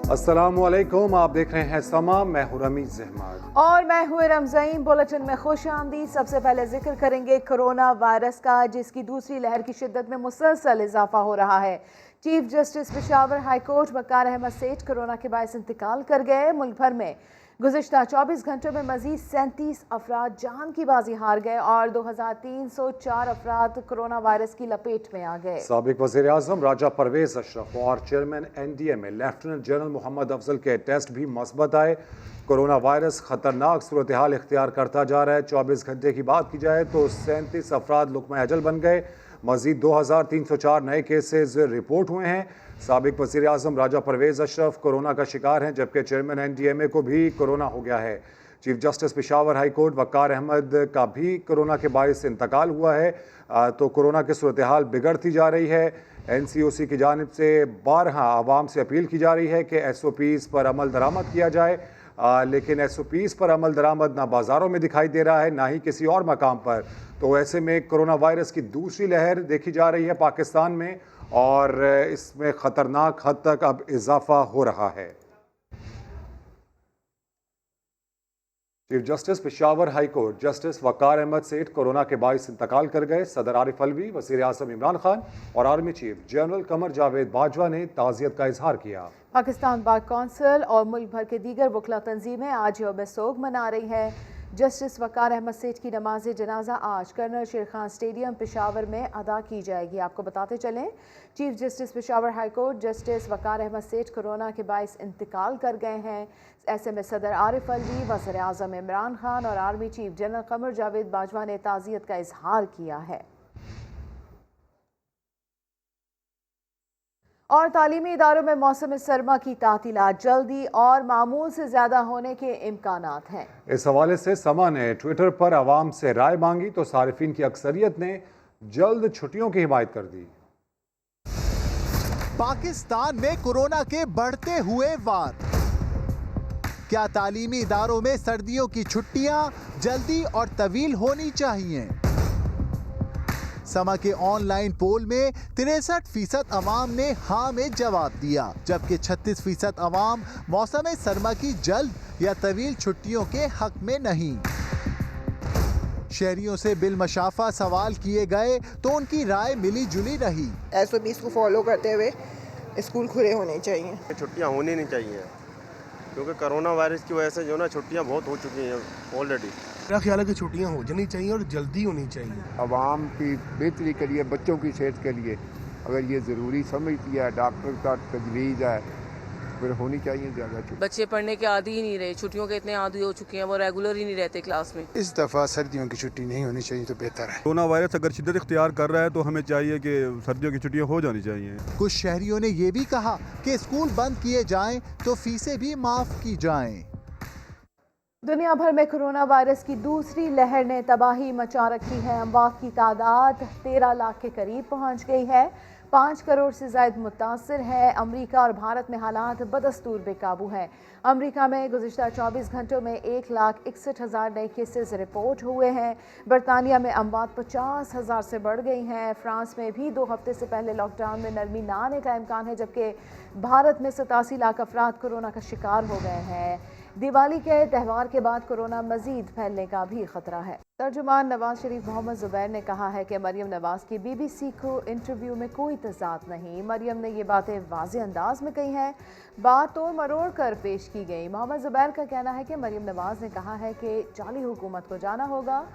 अस्सलामुअलैकुम, आप देख रहे हैं समा। मैं हूं रमीज अहमद और मैं हूं रमज़ीन। बुलेटिन में खुश आमदीद। सबसे पहले जिक्र करेंगे कोरोना वायरस का, जिसकी दूसरी लहर की शिद्दत में मुसलसल इजाफा हो रहा है। Chief justice Peshawar high court Waqar Ahmed Seth corona के बायस इंतकाल कर गए। मुल्क भर में गुज़िश्ता 24 घंटों में मजीद 37 अफराद जान की बाजी हार गए और 2304 अफराद कोरोना वायरस की लपेट में आ गए। साबिक वज़ीर आज़म राजा परवेज अशरफ और chairman NDMA lieutenant general Mohammad Afzal के टेस्ट भी मस्बत आए। कोरोना वायरस खतरनाक सूरत हाल इख्तियार करता जा रहा है। 24 घंटे की बात की जाए तो 37 अफराद लुक़्मा अजल बन गए। मजीद 2304 नए केसेज रिपोर्ट हुए हैं। साबिक वज़ीर आज़म राजा परवेज अशरफ कोरोना का शिकार हैं, जबकि चेयरमैन NDMA को भी कोरोना हो गया है। Chief justice Peshawar high court Waqar Ahmed का भी कोरोना के बायस इंतकाल हुआ है। तो कोरोना की सूरत हाल बिगड़ती जा रही है। NCOC की जानिब से बारहा आवाम से अपील की जा रही है कि SOPs पर अमल दरामद किया जाए, लेकिन SOPs पर अमल दरामद ना बाज़ारों में दिखाई दे रहा है, ना ही किसी और मकाम पर। तो ऐसे में कोरोना वायरस की दूसरी लहर देखी जा रही है पाकिस्तान में, और इसमें ख़तरनाक हद तक अब इजाफा हो रहा है। Chief justice Peshawar high court justice Waqar Ahmed Seth corona के बायस इंतकाल कर गए। सदर आरिफ अलवी, वज़ीर आज़म इमरान खान और army chief general Qamar Javed Bajwa ने ताज़ियत का इजहार किया। पाकिस्तान बार कौंसिल और मुल्क भर के दीगर वकला तंजीमें आज यौम सोग मना रही हैं। जस्टिस वकार अहमद सेठ की नमाज जनाजा आज कर्नल शेर खान स्टेडियम पेशावर में अदा की जाएगी। आपको बताते चलें, chief justice Peshawar high court justice Waqar Ahmed Seth corona के बायस इंतकाल कर गए हैं। ऐसे में सदर आरिफ अलवी, वज़ीर आज़म इमरान खान और army chief general Qamar Javed Bajwa ने ताज़ियत का इजहार किया है। और तालीमी इदारों में मौसम सरमा की तातीलात जल्दी और मामूल से ज़्यादा होने के इम्कानात हैं। इस हवाले से समा ने ट्विटर पर आवाम से राय मांगी तो सारिफिन की अक्सरियत ने जल्द छुट्टियों की हिमायत कर दी। पाकिस्तान में कोरोना के बढ़ते हुए वार, क्या तालीमी इदारों में सर्दियों की छुट्टियां जल्दी और तवील होनी चाहिए? समा के ऑनलाइन पोल में 63% अवाम ने हाँ में जवाब दिया, जबकि 36% अवाम मौसम सरमा की जल्द या तवील छुट्टियों के हक में नहीं। शहरियों से बिलमशाफा सवाल किए गए तो उनकी राय मिली जुली रही। SOPs को फॉलो करते हुए स्कूल खुले होने चाहिए। छुट्टियां होनी नहीं चाहिए, क्योंकि कोरोना वायरस की वजह से जो ना छुट्टियां बहुत हो चुकी हैं ऑलरेडी। मेरा ख्याल है कि छुट्टियां हो जानी चाहिए और जल्दी होनी चाहिए। आवाम की बेहतरी के लिए, बच्चों की सेहत के लिए अगर ये ज़रूरी समझती है, डॉक्टर का तजवीज़ है, फिर होनी चाहिए ज़्यादा छुट्टी। बच्चे पढ़ने के आदी ही नहीं रहे, छुट्टियों के इतने आदी हो चुके हैं, वो रेगुलर ही नहीं रहते क्लास में। इस दफ़ा सर्दियों की छुट्टी नहीं होनी चाहिए तो बेहतर है। कोरोना वायरस अगर शिद्दत इख्तियार कर रहा है तो हमें चाहिए कि सर्दियों की छुट्टियां हो जानी चाहिए। कुछ शहरियों ने ये भी कहा कि स्कूल बंद किए जाएं तो फीसें भी माफ की जाएं। दुनिया भर में कोरोना वायरस की दूसरी लहर ने तबाही मचा रखी है। अमवात की तादाद 13 लाख के करीब पहुंच गई है। 5 करोड़ से ज़ायद मुतासर है। अमरीका और भारत में हालात बदस्तूर बेकाबू हैं। अमरीका में गुज़िश्ता 24 घंटों में 1,61,000 नए केसेस रिपोर्ट हुए हैं। बरतानिया में अमवात 50,000 से बढ़ गई हैं। फ्रांस में भी 2 हफ्ते से पहले लॉकडाउन में नरमी न आने का इम्कान है, जबकि भारत में 87 लाख अफराद कोरोना का शिकार हो गए हैं। दिवाली के त्यौहार के बाद कोरोना मजीद फैलने का भी खतरा है। तर्जुमान नवाज शरीफ मोहम्मद जुबैर ने कहा है कि मरियम नवाज की BBC को इंटरव्यू में कोई तजाद नहीं। मरियम ने ये बातें वाज़ेह अंदाज में कही हैं, बात तोड़ मरोड़ कर पेश की गई। मोहम्मद जुबैर का कहना है कि मरियम नवाज ने कहा है कि जाली हुकूमत को जाना होगा।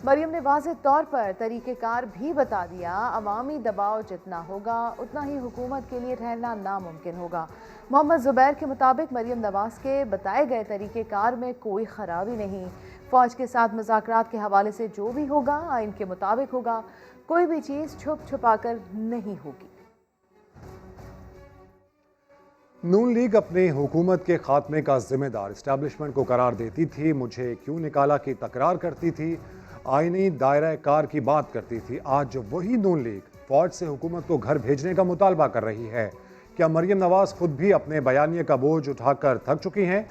मरियम ने वाज़ेह तौर पर तरीक़ेकार भी बता दिया, अवामी दबाव जितना होगा उतना ही हुकूमत के लिए ठहरना नामुमकिन होगा। मोहम्मद जुबैर के मुताबिक मरियम नवाज के बताए गए तरीक़ेकार में कोई खराबी नहीं। फ़ौज के साथ मुज़ाकरात के हवाले से जो भी होगा आइन के मुताबिक होगा, कोई भी चीज़ छुप छुपा कर नहीं होगी। नून लीग अपनी हुकूमत के खात्मे का जिम्मेदार इस्टेब्लिशमेंट को करार देती थी। मुझे क्यों निकाला की तकरार करती थी, आईनी दायरा कार की बात करती थी। आज वही नून लीग फौज से हुकूमत को घर भेजने का मुतालबा कर रही है। क्या मरियम नवाज खुद भी अपने बयानिए का बोझ उठाकर थक चुकी हैं?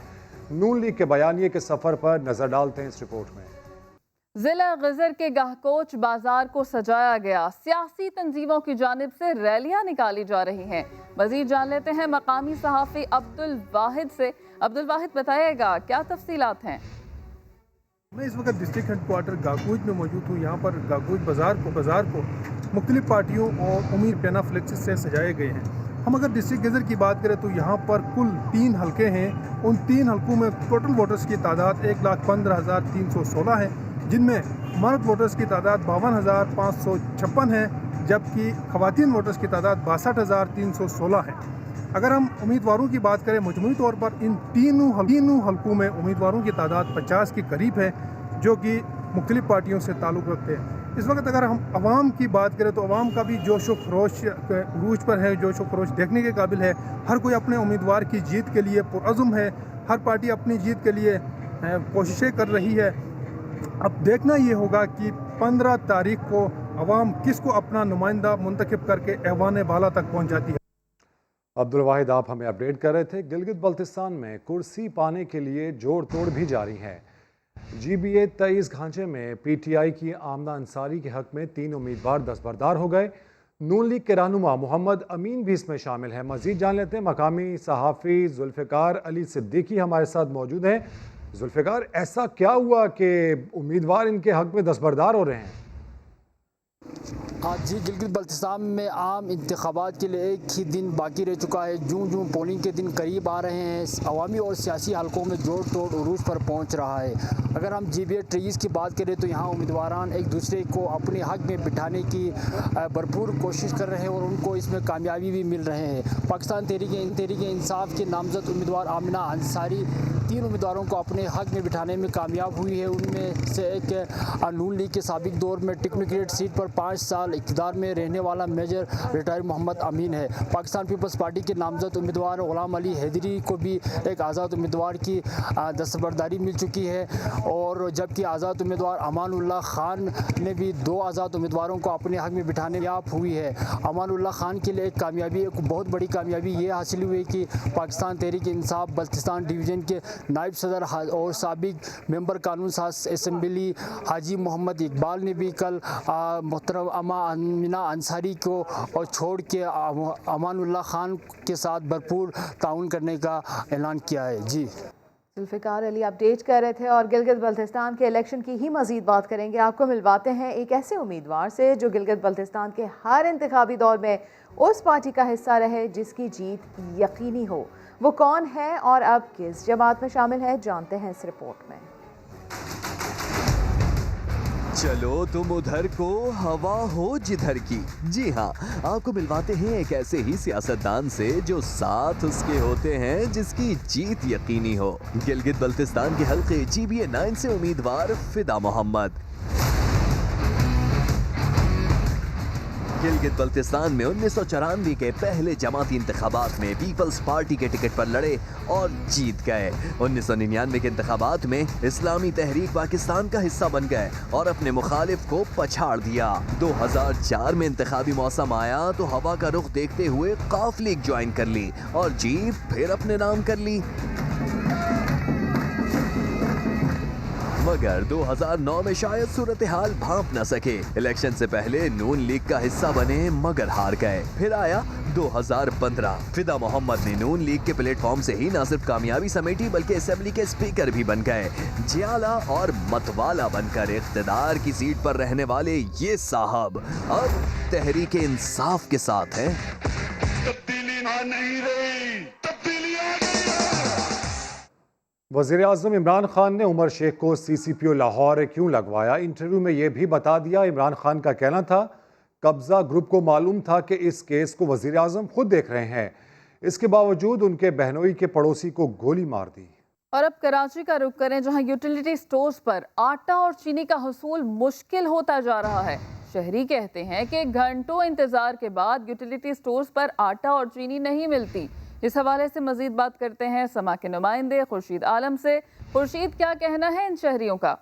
नून लीग के बयानिए के सफ़र पर नज़र डालते हैं इस रिपोर्ट में। जिला गजर के गाहकोच बाजार को सजाया गया। सियासी तंजीमों की जानिब से रैलियां निकाली जा रही हैं। मजीद जान लेते हैं मकामी सहाफ़ी अब्दुल वाहिद से। अब्दुल वाहिद, बताइएगा क्या तफसीलात हैं? मैं इस वक्त डिस्ट्रिक्ट हेडक्वार्टर गागोज में मौजूद हूँ। यहाँ पर गागोज बाज़ार को मुख्तलिफ पार्टियों और उम्मीद पैना फ्लेक्स से सजाए गए हैं। हम अगर डिस्ट्रिक्ट गजर की बात करें तो यहाँ पर कुल 3 हलके हैं। उन 3 हलकों में टोटल वोटर्स की तादाद 1,15,316 है, जिनमें मर्द वोटर्स की तादाद 52,556 है, जबकि ख़वातीन वोटर्स की तादाद 62,316 है। अगर हम उम्मीदवारों की बात करें मजमूई तौर पर इन तीनों हलकों में उम्मीदवारों की तादाद 50 के करीब है, जो कि मुख्तलिफ पार्टियों से ताल्लुक़ रखते हैं। इस वक्त अगर हम अवाम की बात करें तो अवाम का भी जोश व खरोश उरूज पर है, जोश व खरोश देखने के काबिल है। हर कोई अपने उम्मीदवार की जीत के लिए पुरअज़्म है। हर पार्टी अपनी जीत के लिए कोशिशें कर रही है। अब देखना ये होगा कि 15 तारीख को अवाम किसको अपना नुमाइंदा मुंतखब करके ऐवान बाला तक पहुँचाती है। अब्दुल वाहिद, आप हमें अपडेट कर रहे थे। गिलगित बल्तिस्तान में कुर्सी पाने के लिए जोड़ तोड़ भी जारी है। GBA 23 ढांचे में PTI की आमना अंसारी के हक में 3 उम्मीदवार दस्तबरदार हो गए। नून लीग के रहनुमा मोहम्मद अमीन भी इसमें शामिल है। मजीद जान लेते हैं। मकामी सहाफ़ी जुल्फ़िकार अली सिद्दीकी हमारे साथ मौजूद हैं। जुल्फ़िकार, ऐसा क्या हुआ कि उम्मीदवार इनके हक में दस्तबरदार हो रहे हैं? आज जी, गिलगित बल्तिस्तान में आम इंतखाबात के लिए एक ही दिन बाकी रह चुका है। जूं पोलिंग के दिन करीब आ रहे हैं, अवामी और सियासी हलकों में जोड़ तोड़ उरूज पर पहुंच रहा है। अगर हम GBA 23 की बात करें तो यहाँ उम्मीदवारान एक दूसरे को अपने हक में बिठाने की भरपूर कोशिश कर रहे हैं और उनको इसमें कामयाबी भी मिल रहे हैं। पाकिस्तान तहरीक इंसाफ के नामजद उम्मीदवार आमना अंसारी 3 उम्मीदवारों को अपने हक में बिठाने में कामयाब हुई है। उनमें से एक नून लीग के साबिक दौर में टिकनिकेट सीट पर 5 साल इक़्तिदार में रहने वाला मेजर रिटायर मोहम्मद अमीन है। पाकिस्तान पीपल्स पार्टी के नामजद उम्मीदवार गुलाम अली हैदरी को भी एक आज़ाद उम्मीदवार की दस्तबरदारी मिल चुकी है, और जबकि आज़ाद उम्मीदवार अमानुल्लाह खान ने भी 2 आज़ाद उम्मीदवारों को अपने हक में बिठाने में कामयाब हुई है। अमानुल्लाह खान के लिए एक बहुत बड़ी कामयाबी ये हासिल हुई कि पाकिस्तान तहरीक इंसाफ बल्तिस्तान डिवीज़न के नायब सदर और साबिक मेंबर कानून साज असेंबली हाजी मोहम्मद इकबाल ने भी कल मोहतरम आमना अंसारी को छोड़ के अमानुल्लाह खान के साथ भरपूर ताउन करने का ऐलान किया है। जी, जुल्फ़िकार अली अपडेट कर रहे थे। और गिलगित बल्तिस्तान के इलेक्शन की ही मज़ीद बात करेंगे। आपको मिलवाते हैं एक ऐसे उम्मीदवार से जो गिलगित बल्तिस्तान के हर इंतखाबी दौर में उस पार्टी का हिस्सा रहे जिसकी जीत यकीनी हो। वो कौन है और अब किस जमात में शामिल है, जानते हैं इस रिपोर्ट में। चलो तुम उधर को, हवा हो जिधर की। जी हाँ, आपको मिलवाते हैं एक ऐसे ही सियासतदान से जो साथ उसके होते हैं जिसकी जीत यकीनी हो। गिलगित बल्तिस्तान के हल्के GBA 9 से उम्मीदवार फिदा मोहम्मद। गिलगित बल्तिस्तान में 1994 के पहले जमाती इंतखाबात में पीपल्स पार्टी के टिकट पर लड़े और जीत गए। 1999 के इंतखाबात में इस्लामी तहरीक पाकिस्तान का हिस्सा बन गए और अपने मुखालिफ को पछाड़ दिया। 2004 में इंतखाबी मौसम आया तो हवा का रुख देखते हुए काफ लीग ज्वाइन कर ली और जीत फिर अपने नाम कर ली। मगर 2009 में शायद सूरत हाल भांप न सके। इलेक्शन से पहले नून लीग का हिस्सा बने मगर हार गए। फिर आया 2015। फिदा मोहम्मद ने नून लीग के प्लेटफॉर्म से ही न सिर्फ कामयाबी समेटी बल्कि असेंबली के स्पीकर भी बन गए। जियाला और मतवाला बनकर इख्तिदार की सीट पर रहने वाले ये साहब अब तहरीक इंसाफ के साथ हैं। तब्दीली नहीं रही, तब्दीली आ गई। वज़ीर आज़म इमरान खान ने उमर शेख को CCPO लाहौर क्यों लगवाया? इंटरव्यू में यह भी बता दिया। इमरान खान का कहना था कब्जा ग्रुप को मालूम था कि इस केस को वज़ीर आज़म खुद देख रहे हैं, इसके बावजूद उनके बहनोई के पड़ोसी को गोली मार दी। और अब कराची का रुख करें, जहां यूटिलिटी स्टोर्स पर आटा और चीनी का हुसूल मुश्किल होता जा रहा है। शहरी कहते हैं कि घंटों इंतजार के बाद यूटिलिटी स्टोर्स पर आटा और चीनी नहीं मिलती। इस हवाले से मजीद बात करते हैं समा के नुमाइंदे खुर्शीद आलम से। खुर्शीद, क्या कहना है इन शहरियों का?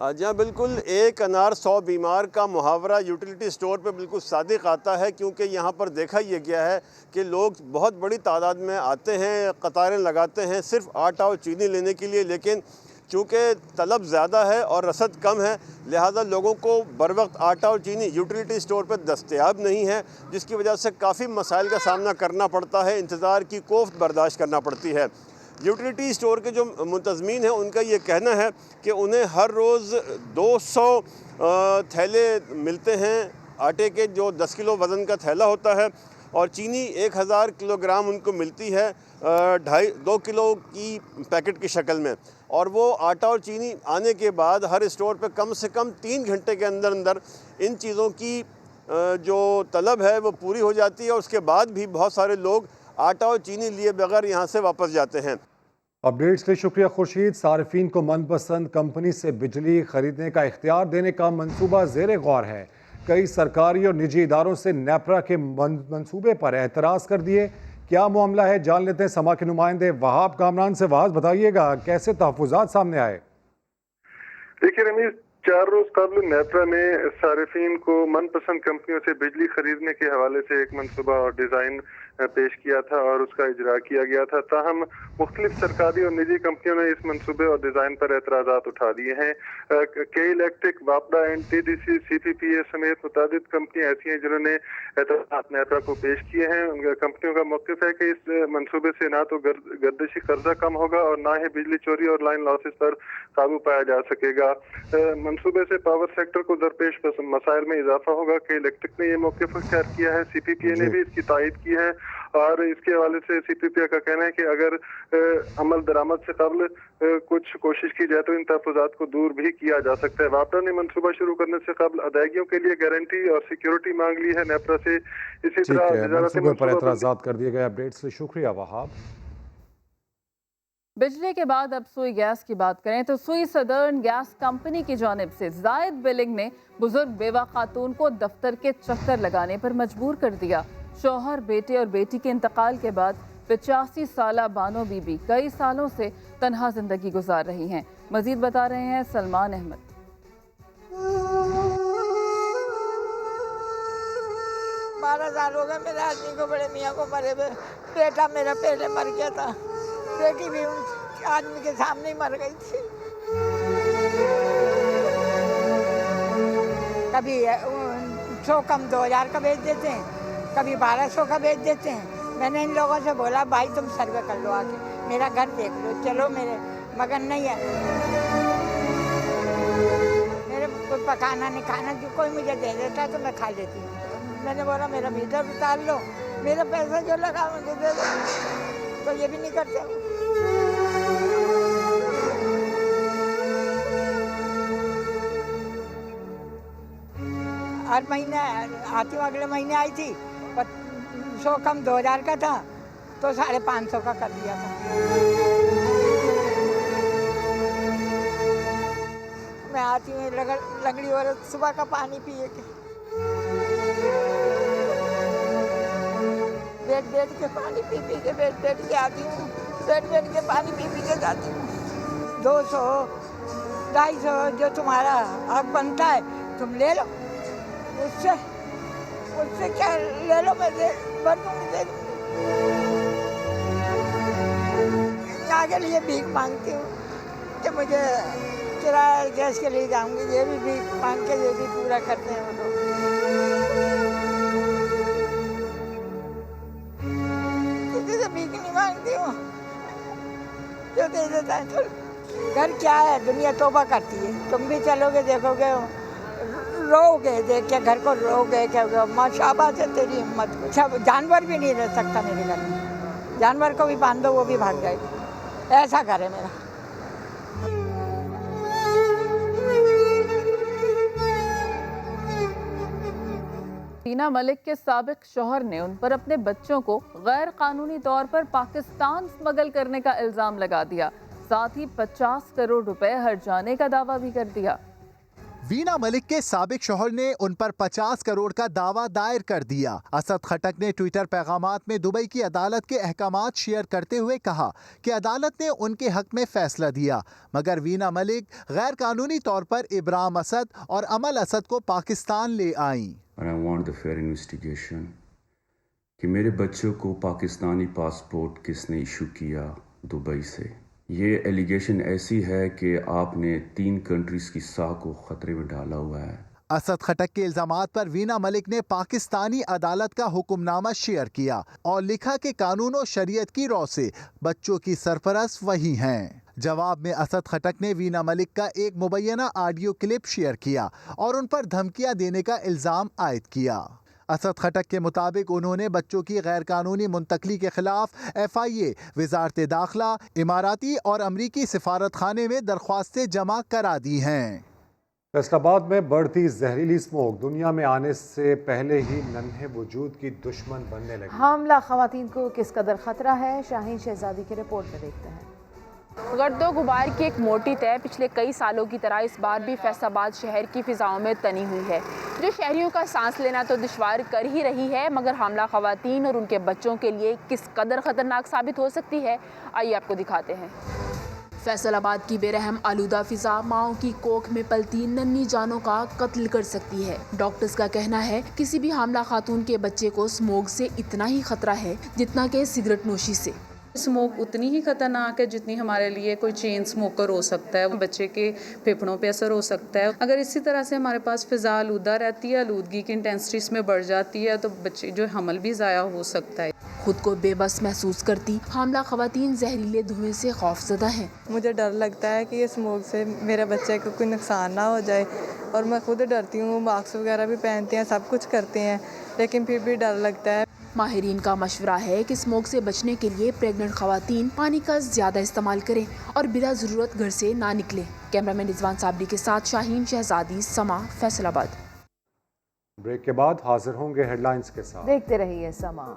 जी हाँ, बिल्कुल। एक अनार 100 बीमार का मुहावरा यूटिलिटी स्टोर पे बिल्कुल सादिक आता है, क्योंकि यहाँ पर देखा यह गया है कि लोग बहुत बड़ी तादाद में आते हैं, कतारें लगाते हैं सिर्फ आटा और चीनी लेने के लिए, लेकिन चूँकि तलब ज़्यादा है और रसद कम है, लिहाजा लोगों को बर वक्त आटा और चीनी यूटिलिटी स्टोर पर दस्तयाब नहीं है, जिसकी वजह से काफ़ी मसाइल का सामना करना पड़ता है, इंतज़ार की कोफ्त बर्दाश्त करना पड़ती है। यूटिलिटी स्टोर के जो मुंतज़मीन हैं उनका ये कहना है कि उन्हें हर रोज़ 200 थैले मिलते हैं आटे के, जो 10 किलो वज़न का थैला होता है, और चीनी 1000 किलोग्राम उनको मिलती है 2.5 किलो की पैकेट की शक्ल में। और वो आटा और चीनी आने के बाद हर स्टोर पे कम से कम 3 घंटे के अंदर अंदर इन चीज़ों की जो तलब है वो पूरी हो जाती है, और उसके बाद भी बहुत सारे लोग आटा और चीनी लिए बगैर यहाँ से वापस जाते हैं। अपडेट्स के लिए शुक्रिया खुर्शीद। सार्फिन को मनपसंद कंपनी से बिजली खरीदने का इख्तियार देने का मंसूबा ज़ेर गौर है। कई सरकारी और निजी इदारों से नेपरा के मंसूबे पर एतराज़ कर दिए। क्या मामला है, जान लेते हैं समा के नुमाइंदे वहाब कामरान से। वहाब बताइएगा, कैसे तहफ़्फ़ुज़ात सामने आए? देखिए रमीज़, 4 रोज़ कबल नेपरा ने सारिफीन को मनपसंद कंपनियों से बिजली खरीदने के हवाले से एक मंसूबा और डिज़ाइन पेश किया था और उसका इजरा किया गया था। ताहम मुख्तलिफ सरकारी और निजी कंपनियों ने इस मंसूबे और डिज़ाइन पर एतराज़ात उठा दिए हैं। के इलेक्ट्रिक, वापडा, NTDC, CPPA समेत मुतादिद कंपनियाँ ऐसी हैं जिन्होंने एतराज़ात नेपरा को पेश किए हैं। उनका कंपनियों का मौक़िफ़ है कि इस मंसूबे से ना तो गर्दिशी कर्जा कम होगा और ना ही बिजली चोरी और लाइन लॉसेस पर काबू पाया जा सकेगा। मंसूबे से पावर सेक्टर को दरपेश मसाइल में इजाफा होगा। के इलेक्ट्रिक ने यह मौक़िफ़ इख्तियार किया है, CPPA ने भी इसकी तायद की है, और इसके हवाले से CPPA का कहना है कि अगर अमल दरामद से कबल कुछ कोशिश की जाए तो इन तहफ़्फ़ुज़ात को दूर भी किया जा सकता है। वापडा ने मंसूबा शुरू करने से कबल अदायगियों के लिए गारंटी और सिक्योरिटी मांग ली है नेपरा से। इसी तरह मंसूबे पर एतराज़ात कर दिए गए। अपडेट्स से शुक्रिया वहाब। बिजली के बाद अब सुई गैस की बात करें तो सुई सदर्न गैस कंपनी की जानिब से जायद बिलिंग ने बुजुर्ग बेवा खातून को दफ्तर के चक्कर लगाने पर मजबूर कर दिया। शौहर, बेटे और बेटी के इंतकाल के बाद 85 साला बानो बीबी कई सालों से तन्हा जिंदगी गुजार रही हैं। मजीद बता रहे हैं सलमान अहमद। 12 साल हो गए मेरे आदमी को, बड़े मियाँ को मरे हुए। बेटा मेरा पहले मर गया था, बेटी भी उन आदमी के सामने ही मर गई थी। कभी 100 कम 2000 का बेच देते हैं, कभी 1200 का बेच देते हैं। मैंने इन लोगों से बोला भाई तुम सर्वे कर लो आके, मेरा घर देख लो, चलो मेरे, मगर नहीं है। मेरे कोई पकाना नहीं खाना, जो कोई मुझे दे देता तो मैं खा लेती हूँ। मैंने बोला मेरा मीटर उतार लो, मेरा पैसा जो लगा मुझे दे दो, तो ये भी नहीं करते। हर महीने आती हूँ, अगले महीने आई थी, 100 कम 2000 का था तो 550 का कर दिया था। मैं आती हूँ लंगड़ी और सुबह का पानी पिए के, बैठ के पानी पी के बैठ के आती हूँ, बैठ के पानी पी के जाती हूँ। 200 250 जो तुम्हारा हक बनता है तुम ले लो, उससे क्या ले लो, मैं भर दूँगी, दे दूँगी। आगे लिए भीख मांगती हूँ कि मुझे किराया गैस के लिए जाऊँगी, ये भी भीख मांग के ये भी पूरा करते हैं वो लोग। किसी से भीख नहीं मांगती हूँ, जो दे देता है तो। घर क्या है, दुनिया तौबा करती है। तुम भी चलोगे देखोगे, रोगे देख के, घर को रोगे क्या, माशाबा से तेरी हिम्मत। अच्छा जानवर भी नहीं रह सकता मेरे घर में, जानवर को भी बांध दो वो भी भाग जाएगा, ऐसा घर है मेरा। टीना मलिक के साबिक शौहर ने उन पर अपने बच्चों को गैर कानूनी तौर पर पाकिस्तान स्मगल करने का इल्जाम लगा दिया, साथ ही 50 करोड़ रुपए हर जाने का दावा भी कर दिया। वीना मलिक के साबिक शौहर ने उन पर 50 करोड़ का दावा दायर कर दिया। असद खटक ने ट्विटर पैगामात में दुबई की अदालत के अहकामात शेयर करते हुए कहा कि अदालत ने उनके हक में फैसला दिया, मगर वीना मलिक गैर कानूनी तौर पर इब्राहिम असद और अमल असद को पाकिस्तान ले आईं। I want the fair investigation कि मेरे बच्चों को पाकिस्तानी पासपोर्ट किसने इशू किया दुबई से। ये एलिगेशन ऐसी है कि आपने 3 कंट्रीज की साख को खतरे में डाला हुआ है। असद खटक के इल्जामात पर वीना मलिक ने पाकिस्तानी अदालत का हुक्मनामा शेयर किया और लिखा कि कानून और शरीयत की रौ से बच्चों की सरपरस्त वही हैं। जवाब में असद खटक ने वीना मलिक का एक मुबैना ऑडियो क्लिप शेयर किया और उन पर धमकियां देने का इल्जाम आयद किया। असद खटक के मुताबिक उन्होंने बच्चों की गैर कानूनी मुंतकली के खिलाफ FIA, वजारत दाखिला, इमाराती और अमरीकी सिफारत खाने में दरख्वास्तें जमा करा दी हैं। फैसलाबाद में बढ़ती जहरीली स्मोक दुनिया में आने से पहले ही नन्हे वजूद की दुश्मन बनने लगी। हामला खवातीन को किस कदर खतरा है, शाहीन शहजादी की रिपोर्ट में देखते हैं। गर्दो गुबार की एक मोटी तय पिछले कई सालों की तरह इस बार भी फैसलाबाद शहर की फिजाओं में तनी हुई है, जो शहरियों का सांस लेना तो दुश्वार कर ही रही है, मगर हामला खवातीन और उनके बच्चों के लिए किस कदर खतरनाक साबित हो सकती है, आइए आपको दिखाते हैं। फैसलाबाद की बेरहम आलूदा फिजा माओ की कोख में पलती नन्ही जानों का कत्ल कर सकती है। डॉक्टर्स का कहना है किसी भी हामला खातून के बच्चे को स्मोक से इतना ही खतरा है जितना कि सिगरेट नोशी से। स्मोक उतनी ही खतरनाक है जितनी हमारे लिए कोई चेन स्मोकर हो सकता है। बच्चे के फेफड़ों पे असर हो सकता है। अगर इसी तरह से हमारे पास फिजा आलूदा रहती है, आलूदगी की इंटेंसिटी इसमें बढ़ जाती है, तो बच्चे जो हमल भी ज़ाया हो सकता है। खुद को बेबस महसूस करती हामला खवातीन जहरीले धुएं से खौफजदा हैं। मुझे डर लगता है कि ये स्मोक से मेरे बच्चे को कोई नुकसान ना हो जाए, और मैं खुद डरती हूँ। मास्क वगैरह भी पहनते हैं, सब कुछ करते हैं, लेकिन फिर भी डर लगता है। माहिरीन का मशवरा है कि स्मोक से बचने के लिए प्रेग्नेंट खवातीन पानी का ज़्यादा इस्तेमाल करें और बिला ज़रूरत घर से ना निकलें। कैमरामैन रिजवान साबरी के साथ शाहीन शहजादी, समा, फैसलाबाद। ब्रेक के बाद हाजिर होंगे हेडलाइंस के साथ। देखते रहिए समा।